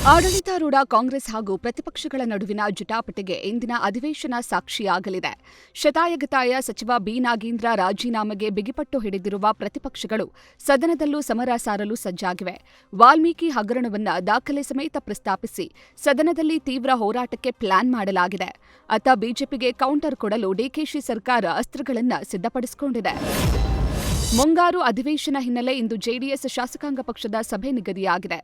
ಆಡಳಿತಾರೂಢ ಕಾಂಗ್ರೆಸ್ ಹಾಗೂ ಪ್ರತಿಪಕ್ಷಗಳ ನಡುವಿನ ಜಟಾಪಟಿಗೆ ಇಂದಿನ ಅಧಿವೇಶನ ಸಾಕ್ಷಿಯಾಗಲಿದೆ. ಶತಾಯಗತಾಯ ಸಚಿವ ಬಿ. ನಾಗೇಂದ್ರ ರಾಜೀನಾಮೆಗೆ ಬಿಗಿಪಟ್ಟು ಹಿಡಿದಿರುವ ಪ್ರತಿಪಕ್ಷಗಳು ಸದನದಲ್ಲೂ ಸಮರ ಸಾರಲು ಸಜ್ಜಾಗಿವೆ. ವಾಲ್ಮೀಕಿ ಹಗರಣವನ್ನು ದಾಖಲೆ ಸಮೇತ ಪ್ರಸ್ತಾಪಿಸಿ ಸದನದಲ್ಲಿ ತೀವ್ರ ಹೋರಾಟಕ್ಕೆ ಪ್ಲಾನ್ ಮಾಡಲಾಗಿದೆ. ಅತ್ತ ಬಿಜೆಪಿಗೆ ಕೌಂಟರ್ ಕೊಡಲು ಡಿಕೆಶಿ ಸರ್ಕಾರ ಅಸ್ತ್ರಗಳನ್ನು ಸಿದ್ಧಪಡಿಸಿಕೊಂಡಿದೆ. ಮುಂಗಾರು ಅಧಿವೇಶನ ಹಿನ್ನೆಲೆ ಇಂದು ಜೆಡಿಎಸ್ ಶಾಸಕಾಂಗ ಪಕ್ಷದ ಸಭೆ ನಿಗದಿಯಾಗಿದೆ.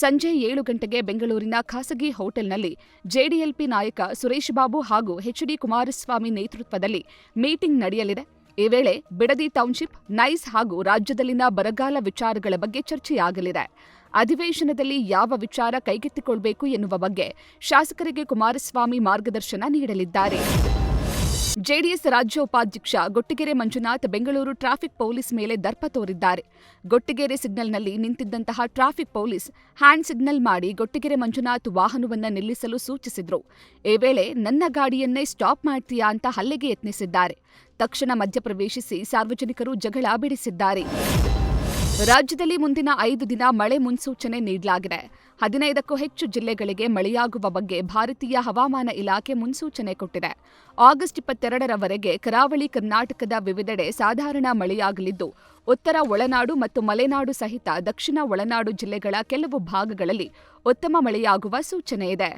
ಸಂಜೆ 7 ಗಂಟೆಗೆ ಬೆಂಗಳೂರಿನ ಖಾಸಗಿ ಹೋಟೆಲ್ನಲ್ಲಿ ಜೆಡಿಎಲ್ಪಿ ನಾಯಕ ಸುರೇಶ್ ಬಾಬು ಹಾಗೂ ಎಚ್.ಡಿ. ಕುಮಾರಸ್ವಾಮಿ ನೇತೃತ್ವದಲ್ಲಿ ಮೀಟಿಂಗ್ ನಡೆಯಲಿದೆ. ಈ ವೇಳೆ ಬಿಡದಿ ಟೌನ್ಶಿಪ್, ನೈಸ್ ಹಾಗೂ ರಾಜ್ಯದಲ್ಲಿನ ಬರಗಾಲ ವಿಚಾರಗಳ ಬಗ್ಗೆ ಚರ್ಚೆಯಾಗಲಿದೆ. ಅಧಿವೇಶನದಲ್ಲಿ ಯಾವ ವಿಚಾರ ಕೈಗೆತ್ತಿಕೊಳ್ಳಬೇಕು ಎನ್ನುವ ಬಗ್ಗೆ ಶಾಸಕರಿಗೆ ಕುಮಾರಸ್ವಾಮಿ ಮಾರ್ಗದರ್ಶನ ನೀಡಲಿದ್ದಾರೆ. ಜೆಡಿಎಸ್ ರಾಜ್ಯ ಉಪಾಧ್ಯಕ್ಷ ಗೊಟ್ಟಿಗೆರೆ ಮಂಜುನಾಥ್ ಬೆಂಗಳೂರು ಟ್ರಾಫಿಕ್ ಪೊಲೀಸ್ ಮೇಲೆ ದರ್ಪ ತೋರಿದ್ದಾರೆ. ಗೊಟ್ಟಿಗೆರೆ ಸಿಗ್ನಲ್ನಲ್ಲಿ ನಿಂತಿದ್ದಂತಹ ಟ್ರಾಫಿಕ್ ಪೊಲೀಸ್ ಹ್ಯಾಂಡ್ ಸಿಗ್ನಲ್ ಮಾಡಿ ಗೊಟ್ಟಿಗೆರೆ ಮಂಜುನಾಥ್ ವಾಹನವನ್ನು ನಿಲ್ಲಿಸಲು ಸೂಚಿಸಿದ್ರು. ಈ ವೇಳೆ ನನ್ನ ಗಾಡಿಯನ್ನೇ ಸ್ಟಾಪ್ ಮಾಡ್ತೀಯಾ ಅಂತ ಹಲ್ಲೆಗೆ ಯತ್ನಿಸಿದ್ದಾರೆ. ತಕ್ಷಣ ಮಧ್ಯಪ್ರವೇಶಿಸಿ ಸಾರ್ವಜನಿಕರು ಜಗಳ ಬಿಡಿಸಿದ್ದಾರೆ. ರಾಜ್ಯದಲ್ಲಿ ಮುಂದಿನ 5 ದಿನ ಮಳೆ ಮುನ್ಸೂಚನೆ ನೀಡಲಾಗಿದೆ. 15ಕ್ಕೂ ಹೆಚ್ಚು ಜಿಲ್ಲೆಗಳಿಗೆ ಮಳೆಯಾಗುವ ಬಗ್ಗೆ ಭಾರತೀಯ ಹವಾಮಾನ ಇಲಾಖೆ ಮುನ್ಸೂಚನೆ ಕೊಟ್ಟಿದೆ. ಆಗಸ್ಟ್ 22ರವರೆಗೆ ಕರಾವಳಿ ಕರ್ನಾಟಕದ ವಿವಿಧೆಡೆ ಸಾಧಾರಣ ಮಳೆಯಾಗಲಿದ್ದು, ಉತ್ತರ ಒಳನಾಡು ಮತ್ತು ಮಲೆನಾಡು ಸಹಿತ ದಕ್ಷಿಣ ಒಳನಾಡು ಜಿಲ್ಲೆಗಳ ಕೆಲವು ಭಾಗಗಳಲ್ಲಿ ಉತ್ತಮ ಮಳೆಯಾಗುವ ಸೂಚನೆಯಿದೆ.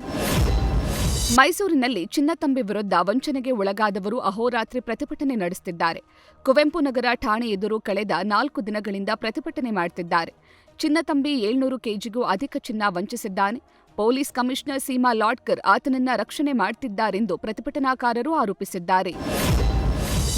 ಮೈಸೂರಿನಲ್ಲಿ ಚಿನ್ನತಂಬಿ ವಿರುದ್ಧ ವಂಚನೆಗೆ ಒಳಗಾದವರು ಅಹೋರಾತ್ರಿ ಪ್ರತಿಭಟನೆ ನಡೆಸುತ್ತಿದ್ದಾರೆ. ಕುವೆಂಪು ನಗರ ಠಾಣೆ ಎದುರು ಕಳೆದ 4 ದಿನಗಳಿಂದ ಪ್ರತಿಭಟನೆ ಮಾಡುತ್ತಿದ್ದಾರೆ. ಚಿನ್ನತಂಬಿ 700 ಕೆಜಿಗೂ ಅಧಿಕ ಚಿನ್ನ ವಂಚಿಸಿದ್ದಾನೆ. ಪೊಲೀಸ್ ಕಮಿಷನರ್ ಸೀಮಾ ಲಾಡ್ಕರ್ ಆತನನ್ನ ರಕ್ಷಣೆ ಮಾಡುತ್ತಿದ್ದಾರೆಂದು ಪ್ರತಿಭಟನಾಕಾರರು ಆರೋಪಿಸಿದ್ದಾರೆ.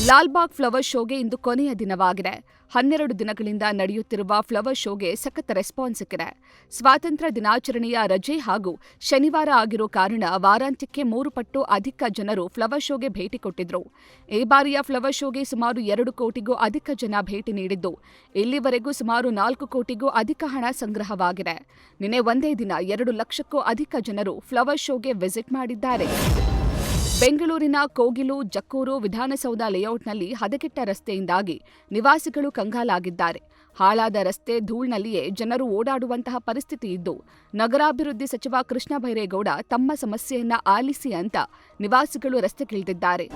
ಲಾಲ್ಬಾಗ್ ಫ್ಲವರ್ ಶೋಗೆ ಇಂದು ಕೊನೆಯ ದಿನವಾಗಿದೆ. 12 ದಿನಗಳಿಂದ ನಡೆಯುತ್ತಿರುವ ಫ್ಲವರ್ ಶೋಗೆ ಸಖತ್ ರೆಸ್ಪಾನ್ಸ್ ಸಿಕ್ಕಿದೆ. ಸ್ವಾತಂತ್ರ್ಯ ದಿನಾಚರಣೆಯ ರಜೆ ಹಾಗೂ ಶನಿವಾರ ಆಗಿರೋ ಕಾರಣ ವಾರಾಂತ್ಯಕ್ಕೆ 3 ಪಟ್ಟು ಅಧಿಕ ಜನರು ಫ್ಲವರ್ ಶೋಗೆ ಭೇಟಿ ಕೊಟ್ಟಿದ್ರು. ಈ ಬಾರಿಯ ಫ್ಲವರ್ ಶೋಗೆ ಸುಮಾರು 2 ಕೋಟಿಗೂ ಅಧಿಕ ಜನ ಭೇಟಿ ನೀಡಿದ್ದು, ಇಲ್ಲಿವರೆಗೂ ಸುಮಾರು 4 ಕೋಟಿಗೂ ಅಧಿಕ ಹಣ ಸಂಗ್ರಹವಾಗಿದೆ. ನಿನ್ನೆ ಒಂದೇ ದಿನ 2 ಲಕ್ಷಕ್ಕೂ ಅಧಿಕ ಜನರು ಫ್ಲವರ್ ಶೋಗೆ ವಿಸಿಟ್ ಮಾಡಿದ್ದಾರೆ. ಬೆಂಗಳೂರಿನ ಕೋಗಿಲು, ಜಕ್ಕೂರು, ವಿಧಾನಸೌಧ ಲೇಔಟ್ನಲ್ಲಿ ಹದಗೆಟ್ಟ ರಸ್ತೆಯಿಂದಾಗಿ ನಿವಾಸಿಗಳು ಕಂಗಾಲಾಗಿದ್ದಾರೆ. ಹಾಳಾದ ರಸ್ತೆ ಧೂಳಿನಲ್ಲಿಯೇ ಜನರು ಓಡಾಡುವಂತಹ ಪರಿಸ್ಥಿತಿ ಇದ್ದು, ನಗರಾಭಿವೃದ್ಧಿ ಸಚಿವ ಕೃಷ್ಣ ಬೈರೇಗೌಡ ತಮ್ಮ ಸಮಸ್ಯೆಯನ್ನ ಆಲಿಸಿ ಅಂತ ನಿವಾಸಿಗಳು ರಸ್ತೆಗಿಳಿದಿದ್ದಾರೆ.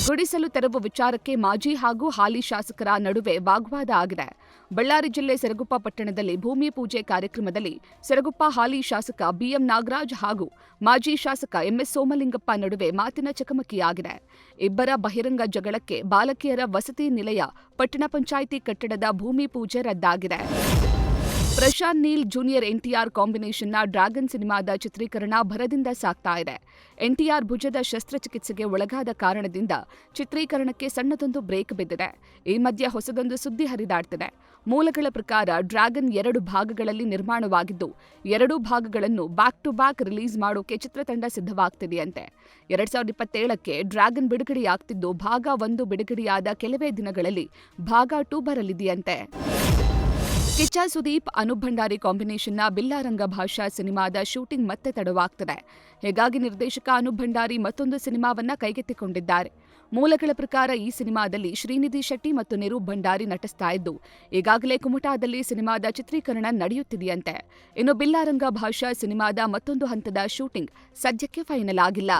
ಗುಡಿಸಲು ತೆರವು ವಿಚಾರಕ್ಕೆ ಮಾಜಿ ಹಾಗೂ ಹಾಲಿ ಶಾಸಕರ ನಡುವೆ ವಾಗ್ವಾದ ಆಗಿದೆ. ಬಳ್ಳಾರಿ ಜಿಲ್ಲೆ ಸಿರಗುಪ್ಪ ಪಟ್ಟಣದಲ್ಲಿ ಭೂಮಿ ಪೂಜೆ ಕಾರ್ಯಕ್ರಮದಲ್ಲಿ ಸಿರಗುಪ್ಪ ಹಾಲಿ ಶಾಸಕ ಬಿಎಂ ನಾಗರಾಜ್ ಹಾಗೂ ಮಾಜಿ ಶಾಸಕ ಎಂಎಸ್ ಸೋಮಲಿಂಗಪ್ಪ ನಡುವೆ ಮಾತಿನ ಚಕಮಕಿಯಾಗಿದೆ. ಇಬ್ಬರ ಬಹಿರಂಗ ಜಗಳಕ್ಕೆ ಬಾಲಕಿಯರ ವಸತಿ ನಿಲಯ ಪಟ್ಟಣ ಪಂಚಾಯಿತಿ ಕಟ್ಟಡದ ಭೂಮಿ ಪೂಜೆ ರದ್ದಾಗಿದೆ. ಪ್ರಶಾಂತ್ ನೀಲ್ ಜೂನಿಯರ್ ಎನ್ಟಿಆರ್ ಕಾಂಬಿನೇಷನ್ನ ಡ್ರ್ಯಾಗನ್ ಸಿನಿಮಾದ ಚಿತ್ರೀಕರಣ ಭರದಿಂದ ಸಾಗ್ತಾ ಇದೆ. ಎನ್ಟಿಆರ್ ಭುಜದ ಶಸ್ತ್ರಚಿಕಿತ್ಸೆಗೆ ಒಳಗಾದ ಕಾರಣದಿಂದ ಚಿತ್ರೀಕರಣಕ್ಕೆ ಸಣ್ಣದೊಂದು ಬ್ರೇಕ್ ಬಿದ್ದಿದೆ. ಈ ಮಧ್ಯೆ ಹೊಸದೊಂದು ಸುದ್ದಿ ಹರಿದಾಡ್ತಿದೆ. ಮೂಲಗಳ ಪ್ರಕಾರ ಡ್ರ್ಯಾಗನ್ 2 ಭಾಗಗಳಲ್ಲಿ ನಿರ್ಮಾಣವಾಗಿದ್ದು, 2 ಭಾಗಗಳನ್ನು ಬ್ಯಾಕ್ ಟು ಬ್ಯಾಕ್ ರಿಲೀಸ್ ಮಾಡೋಕೆ ಚಿತ್ರತಂಡ ಸಿದ್ಧವಾಗ್ತಿದೆಯಂತೆ. 2027ಕ್ಕೆ ಡ್ರ್ಯಾಗನ್ ಬಿಡುಗಡೆಯಾಗ್ತಿದ್ದು, ಭಾಗ 1 ಬಿಡುಗಡೆಯಾದ ಕೆಲವೇ ದಿನಗಳಲ್ಲಿ ಭಾಗ 2 ಬರಲಿದೆಯಂತೆ. ಕಿಚ್ಚ ಸುದೀಪ್ ಅನೂಪ್ ಭಂಡಾರಿ ಕಾಂಬಿನೇಷನ್ನ ಬಿಲ್ಲಾರಂಗ ಭಾಷಾ ಸಿನಿಮಾದ ಶೂಟಿಂಗ್ ಮತ್ತೆ ತಡವಾಗ್ತಿದೆ. ಹೀಗಾಗಿ ನಿರ್ದೇಶಕ ಅನೂಪ್ ಭಂಡಾರಿ ಮತ್ತೊಂದು ಸಿನಿಮಾವನ್ನ ಕೈಗೆತ್ತಿಕೊಂಡಿದ್ದಾರೆ. ಮೂಲಗಳ ಪ್ರಕಾರ ಈ ಸಿನಿಮಾದಲ್ಲಿ ಶ್ರೀನಿಧಿ ಶೆಟ್ಟಿ ಮತ್ತು ನಿರೂಪ್ ಭಂಡಾರಿ ನಟಿಸ್ತಾ ಇದ್ದು, ಈಗಾಗಲೇ ಕುಮಟಾದಲ್ಲಿ ಸಿನಿಮಾದ ಚಿತ್ರೀಕರಣ ನಡೆಯುತ್ತಿದೆಯಂತೆ. ಇನ್ನು ಬಿಲ್ಲಾರಂಗ ಭಾಷಾ ಸಿನಿಮಾದ ಮತ್ತೊಂದು ಹಂತದ ಶೂಟಿಂಗ್ ಸದ್ಯಕ್ಕೆ ಫೈನಲ್ ಆಗಿಲ್ಲ.